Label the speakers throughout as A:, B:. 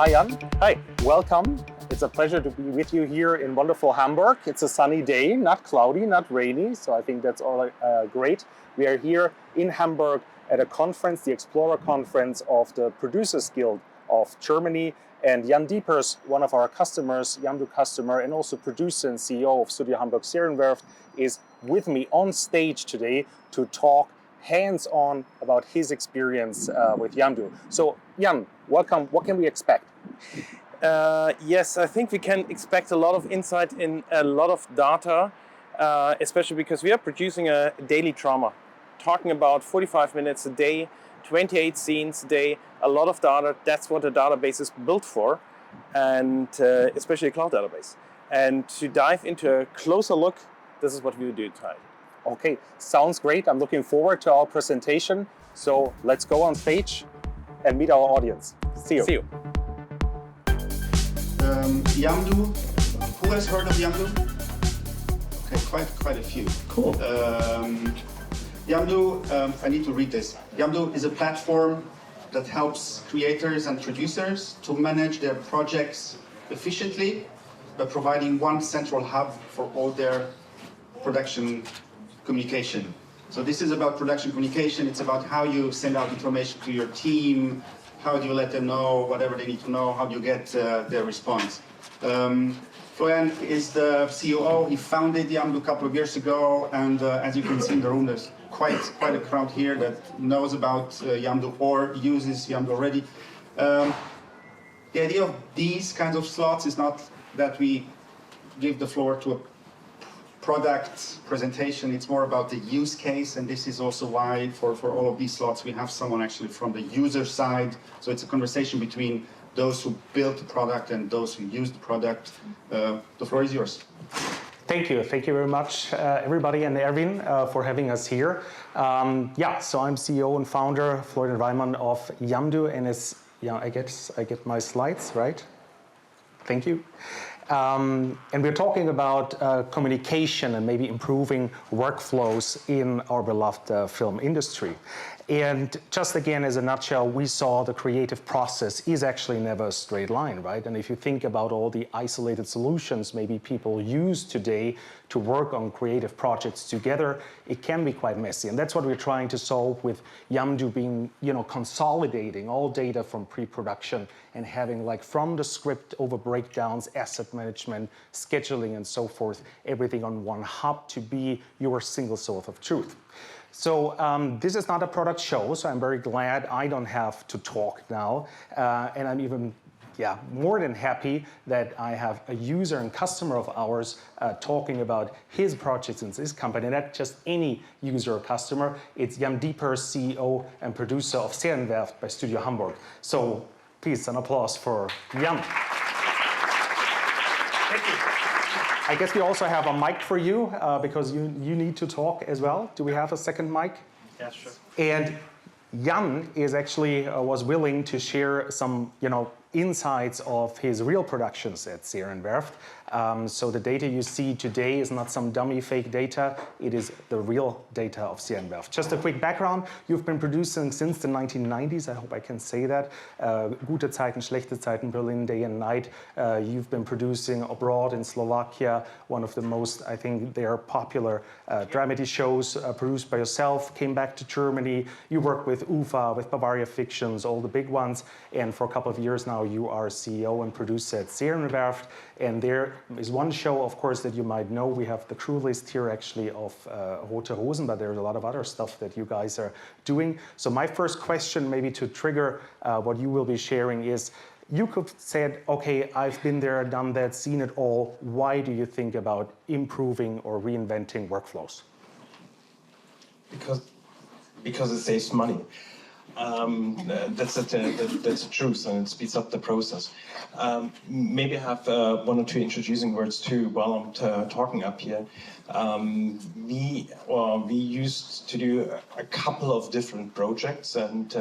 A: Hi Jan.
B: Hi.
A: Welcome. It's a pleasure to be with you here in wonderful Hamburg. It's a sunny day, not cloudy, not rainy, so I think that's all great. We are here in Hamburg at a conference, the Explorer Conference of the Producers Guild of Germany. And Jan Diepers, one of our customers, Yamdu customer, and also producer and CEO of Studio Hamburg Serienwerft, is with me on stage today to talk hands-on about his experience with Yamdu. So Jan, welcome. What can we expect?
B: Yes, I think we can expect a lot of insight in a lot of data, especially because we are producing a daily drama, talking about 45 minutes a day, 28 scenes a day, a lot of data. That's what a database is built for, and especially a cloud database. And to dive into a closer look, this is what we will do tonight.
A: Okay, sounds great. I'm looking forward to our presentation. So let's go on stage and meet our audience. See you.
B: See you.
C: Yamdu, who has heard of Yamdu? Okay, quite a few.
B: Cool.
C: Yamdu, I need to read this. Yamdu is a platform that helps creators and producers to manage their projects efficiently by providing one central hub for all their production communication. So this is about production communication. It's about how you send out information to your team, how do you let them know whatever they need to know, how do you get their response. Florian is the COO. He founded Yamdu a couple of years ago, and as you can see in the room, there's quite a crowd here that knows about Yamdu or uses Yamdu already. The idea of these kinds of slots is not that we give the floor to a product presentation. It's more about the use case, and this is also why for all of these slots we have someone actually from the user side. So it's a conversation between those who built the product and those who use the product. The floor is yours.
A: Thank you very much, everybody, and Erwin for having us here. So I'm CEO and founder Florian Reimann of Yamdu, and I get my slides right. Thank you. And we're talking about communication and maybe improving workflows in our beloved film industry. And just again, as a nutshell, we saw the creative process is actually never a straight line, right? And if you think about all the isolated solutions maybe people use today to work on creative projects together, it can be quite messy. And that's what we're trying to solve with Yamdu being, consolidating all data from pre-production and having like from the script over breakdowns, asset management, scheduling, and so forth, everything on one hub to be your single source of truth. So this is not a product show, so I'm very glad I don't have to talk now. And I'm even more than happy that I have a user and customer of ours talking about his projects in his company. Not just any user or customer, it's Jan Diepers, CEO and producer of Serienwerft by Studio Hamburg. So please, an applause for Jan. Thank you. I guess we also have a mic for you because you need to talk as well. Do we have a second mic?
B: Yeah, sure.
A: And Jan is actually was willing to share some, insights of his real productions at Serienwerft. So the data you see today is not some dummy fake data, it is the real data of Serienwerft. Just a quick background, you've been producing since the 1990s, I hope I can say that. Gute Zeiten, schlechte Zeiten, Berlin, day and night. You've been producing abroad in Slovakia, one of the most, I think, they're popular dramedy shows produced by yourself, came back to Germany. You worked with UFA, with Bavaria Fictions, all the big ones, and for a couple of years now you are CEO and producer at Serienwerft. And there is one show, of course, that you might know. We have the crew list here actually of Rote Rosen, but there's a lot of other stuff that you guys are doing. So my first question, maybe to trigger what you will be sharing, is you could have said, okay, I've been there, done that, seen it all. Why do you think about improving or reinventing workflows?
D: Because it saves money. That's the truth, and it speeds up the process. Maybe I have one or two introducing words too while I'm talking up here. We used to do a couple of different projects and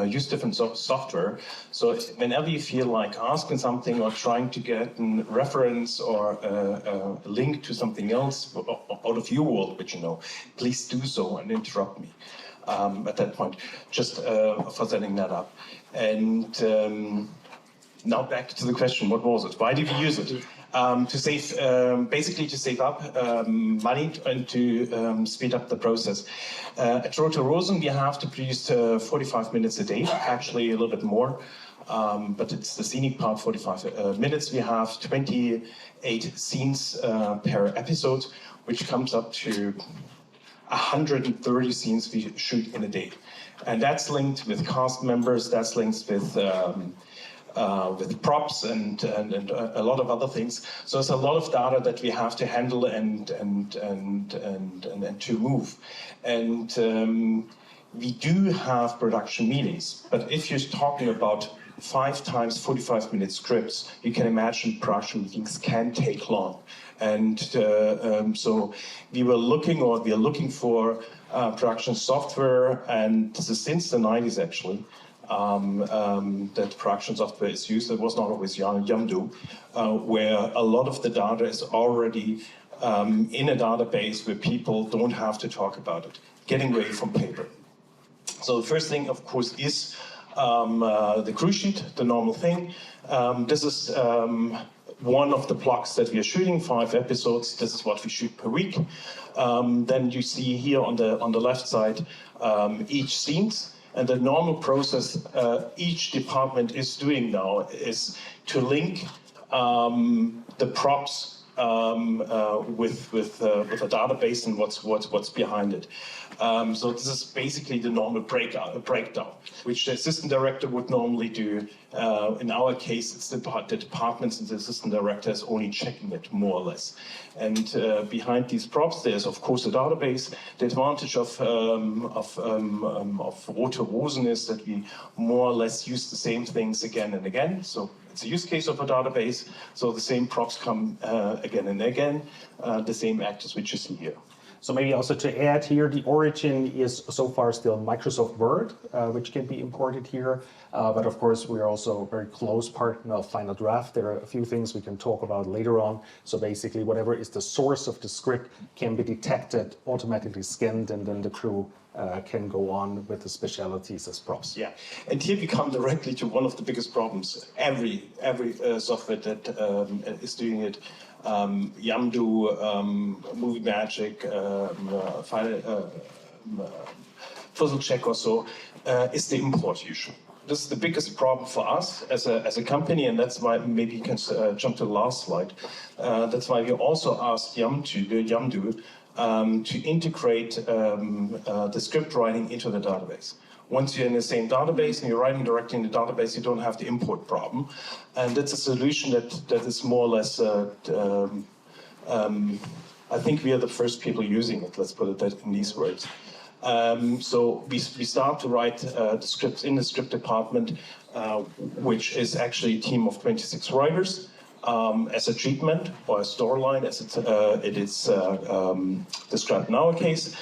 D: use different software. So whenever you feel like asking something or trying to get a reference or a link to something else out of your world, which you know, please do so and interrupt me. At that point, just for setting that up. And Now back to the question, what was it? Why did we use it? To save, basically to save up money and to speed up the process. At Rote Rosen, we have to produce 45 minutes a day, actually a little bit more. But it's the scenic part, 45 minutes. We have 28 scenes per episode, which comes up to 130 scenes we shoot in a day. And that's linked with cast members, that's linked with props and a lot of other things. So there's a lot of data that we have to handle and to move. And we do have production meetings, but if you're talking about 5 times 45-minute scripts, you can imagine production meetings can take long. And so we are looking for production software, and this is since the 90s actually, that production software is used. It was not always Yamdu, where a lot of the data is already in a database where people don't have to talk about it, getting away from paper. So the first thing, of course, is the crew sheet, the normal thing. This is one of the blocks that we are shooting, 5 episodes. This is what we shoot per week. Then you see here on the left side each scenes. And the normal process each department is doing now is to link the props with a database and what's behind it. So this is basically the normal breakdown, which the assistant director would normally do. In our case, it's the departments and the assistant director is only checking it more or less. And behind these props, there's of course a database. The advantage of Rote Rosen is that we more or less use the same things again and again. So it's a use case of a database. So the same props come again and again, the same actors which you see here.
A: So maybe also to add here, the origin is so far still Microsoft Word, which can be imported here. But of course, we are also a very close partner of Final Draft. There are a few things we can talk about later on. So basically, whatever is the source of the script can be detected, automatically scanned, and then the crew can go on with the specialities as props.
D: Yeah, and here we come directly to one of the biggest problems. Every software that is doing it, Yamdu, Movie Magic, Puzzle Check or so, is the import issue. This is the biggest problem for us as a company, and that's why maybe you can jump to the last slide. That's why we also asked Yamdu to integrate the script writing into the database. Once you're in the same database and you're writing directly in the database, you don't have the import problem. And that's a solution that is more or less, I think we are the first people using it, let's put it that in these words. So we start to write the scripts in the script department, which is actually a team of 26 writers. As a treatment or a storyline, as it is described in our case,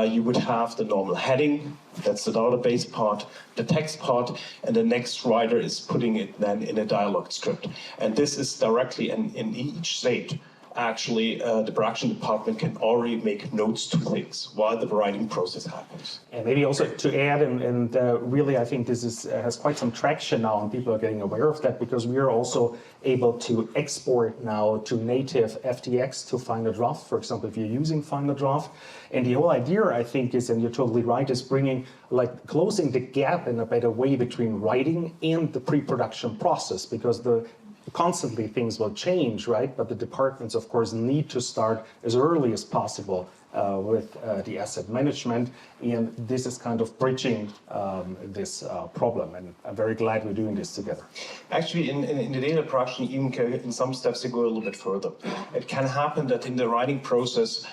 D: you would have the normal heading, that's the database part, the text part, and the next writer is putting it then in a dialogue script. And this is directly in each state. Actually, the production department can already make notes to things while the writing process happens.
A: And maybe also to add, and really I think this has quite some traction now, and people are getting aware of that, because we are also able to export now to native FTX to Final Draft, for example, if you're using Final Draft. And the whole idea, I think, is, and you're totally right, is closing the gap in a better way between writing and the pre-production process, because constantly things will change, right? But the departments, of course, need to start as early as possible with the asset management. And this is kind of bridging this problem. And I'm very glad we're doing this together.
D: Actually, in the data production, even in some steps, you go a little bit further. It can happen that in the writing process,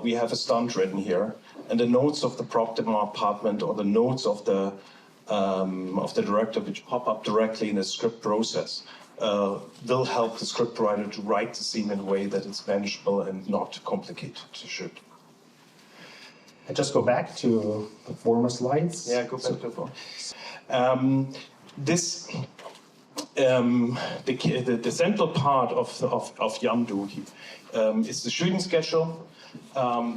D: we have a stunt written here, and the notes of the prop department or the notes of the director, which pop up directly in the script process, will help the scriptwriter to write the scene in a way that it's manageable and not complicated to shoot.
A: I just go back to the former slides.
D: Yeah, go back to the former. The central part of Yamdu is the shooting schedule.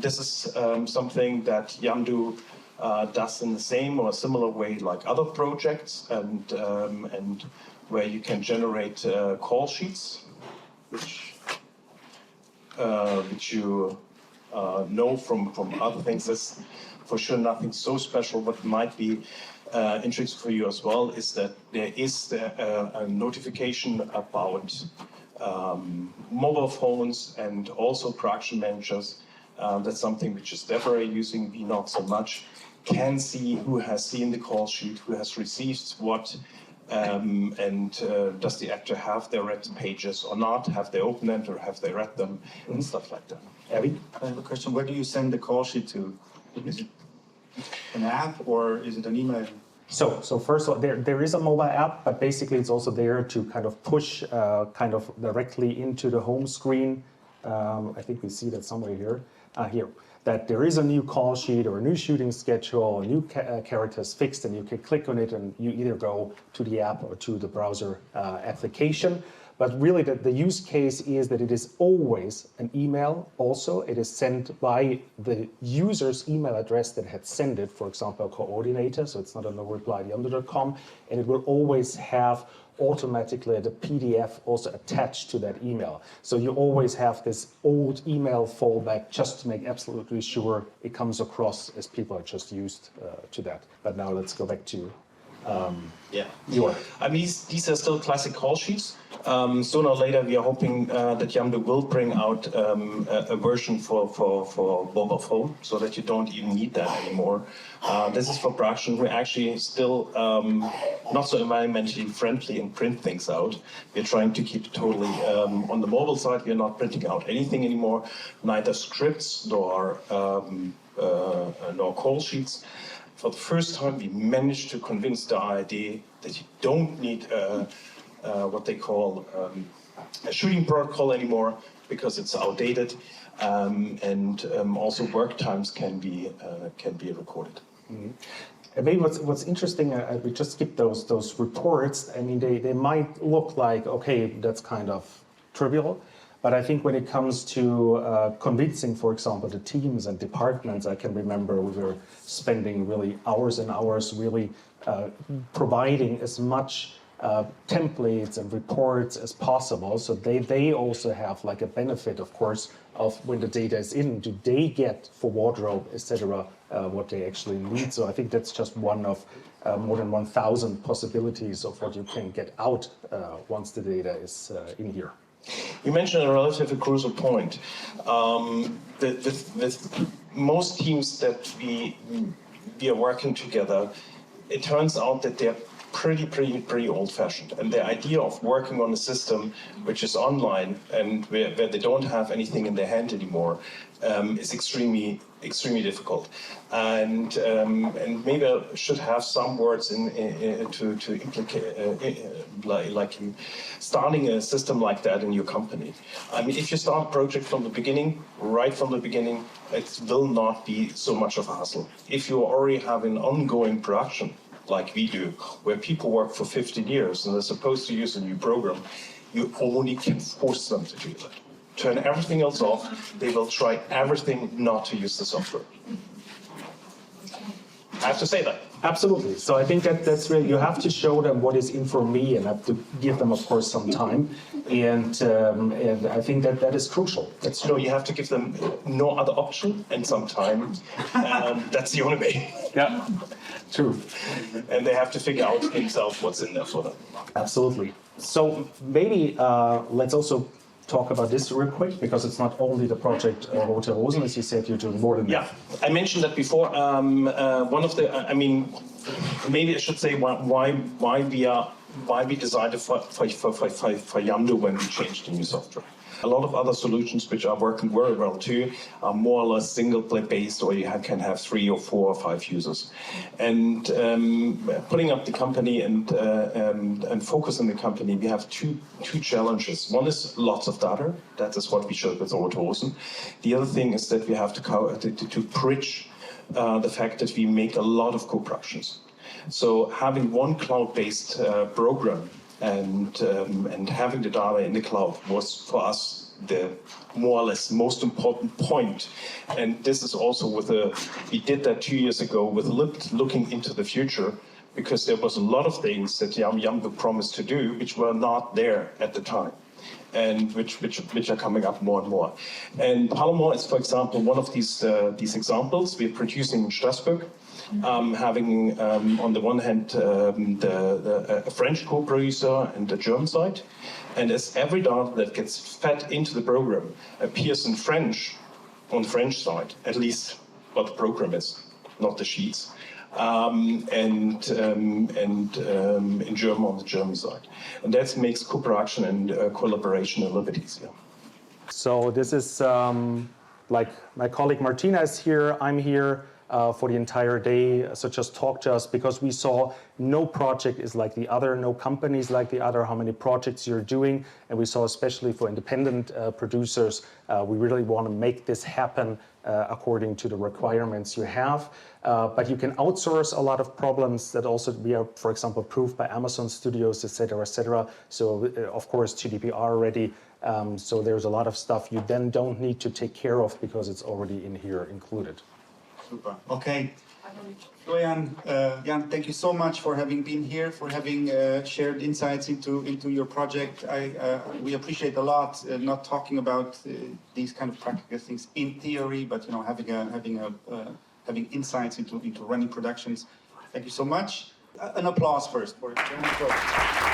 D: This is something that Yamdu does in the same or similar way like other projects, and where you can generate call sheets, which you know from other things. That's for sure nothing so special. What might be interesting for you as well is that there is a notification about mobile phones and also production managers. That's something which is Deborah using, we not so much, can see who has seen the call sheet, who has received what, and does the actor have they read the pages or not, have they opened them or have they read them, and stuff like that.
C: Abby, I have a question. Where do you send the call sheet to? Is it an app or is it an email?
A: So first of all, there is a mobile app, but basically it's also there to kind of push kind of directly into the home screen. I think we see that somewhere here. Here, that there is a new call sheet or a new shooting schedule, a new characters fixed, and you can click on it and you either go to the app or to the browser application. But really the use case is that it is always an email also. It is sent by the user's email address that had sent it, for example, a coordinator, so it's not a no reply at yamdu.com, and it will always have automatically the PDF also attached to that email. So you always have this old email fallback just to make absolutely sure it comes across as people are just used to that. But now let's go back to your.
D: I mean, these are still classic call sheets. Sooner or later, we are hoping that Yamdu will bring out a version for mobile phone, so that you don't even need that anymore. This is for production. We're actually still not so environmentally friendly and print things out. We're trying to keep it totally on the mobile side. We're not printing out anything anymore, neither scripts nor call sheets. For the first time, we managed to convince the IID that you don't need what they call a shooting protocol anymore, because it's outdated, and also work times can be recorded.
A: Mm-hmm. And maybe what's interesting, we just skipped those reports. I mean, they might look like, okay, that's kind of trivial. But I think when it comes to convincing, for example, the teams and departments, I can remember we were spending really hours and hours really providing as much templates and reports as possible. So they also have like a benefit, of course, of when the data is in, do they get for wardrobe, etc., what they actually need. So I think that's just one of more than 1,000 possibilities of what you can get out once the data is in here.
D: You mentioned a relatively crucial point. With most teams that we are working together, it turns out that they're pretty old-fashioned, and the idea of working on a system which is online and where they don't have anything in their hand anymore is extremely difficult. And maybe I should have some words to implicate, like starting a system like that in your company. I mean, if you start a project from the beginning, right from the beginning, it will not be so much of a hassle. If you already have an ongoing production, like we do, where people work for 15 years and they're supposed to use a new program, you only can force them to do that. Turn everything else off, they will try everything not to use the software. I have to say that.
A: Absolutely. So I think that's really, you have to show them what is in for me, and have to give them, of course, some time. And I think that is crucial.
D: That's true. You have to give them no other option and some time. That's the only way.
A: Yeah, true.
D: And they have to figure out themselves what's in there for them.
A: Absolutely. So maybe let's also talk about this real quick, because it's not only the project Rote Rosen, as you said, you're doing more than that.
D: I mentioned that before. One of the, I mean, maybe I should say why we decided for Yamdu when we changed the new software. A lot of other solutions which are working very well too are more or less single play based, or you can have 3 or 4 or 5 users. And putting up the company and focusing the company, we have two challenges. One is lots of data. That is what we showed with Rote Rosen. The other thing is that we have to bridge the fact that we make a lot of co-productions. So having one cloud-based program and having the data in the cloud was for us the more or less most important point. And this is also we did that 2 years ago with looking into the future, because there was a lot of things that Yamdu promised to do which were not there at the time, and which are coming up more and more. And Palomar is, for example, one of these examples. We're producing in Strasbourg, having on the one hand a French co-producer and a German side, and as every data that gets fed into the program appears in French on the French side, at least what the program is, not the sheets, and in German on the German side, and that makes co-production and collaboration a little bit easier.
A: So this is like my colleague Martina is here, I'm here for the entire day, so just talk to us, because we saw no project is like the other, no company is like the other, how many projects you're doing, and we saw especially for independent producers, we really want to make this happen according to the requirements you have. But you can outsource a lot of problems that also we are, for example, approved by Amazon Studios, etc., etc. So of course GDPR ready. So there's a lot of stuff you then don't need to take care of because it's already in here included.
C: Super. Okay. Florian, Jan, thank you so much for having been here, for having shared insights into your project. We appreciate a lot not talking about these kind of practical things in theory, but having insights into running productions. Thank you so much. An applause first for Jan.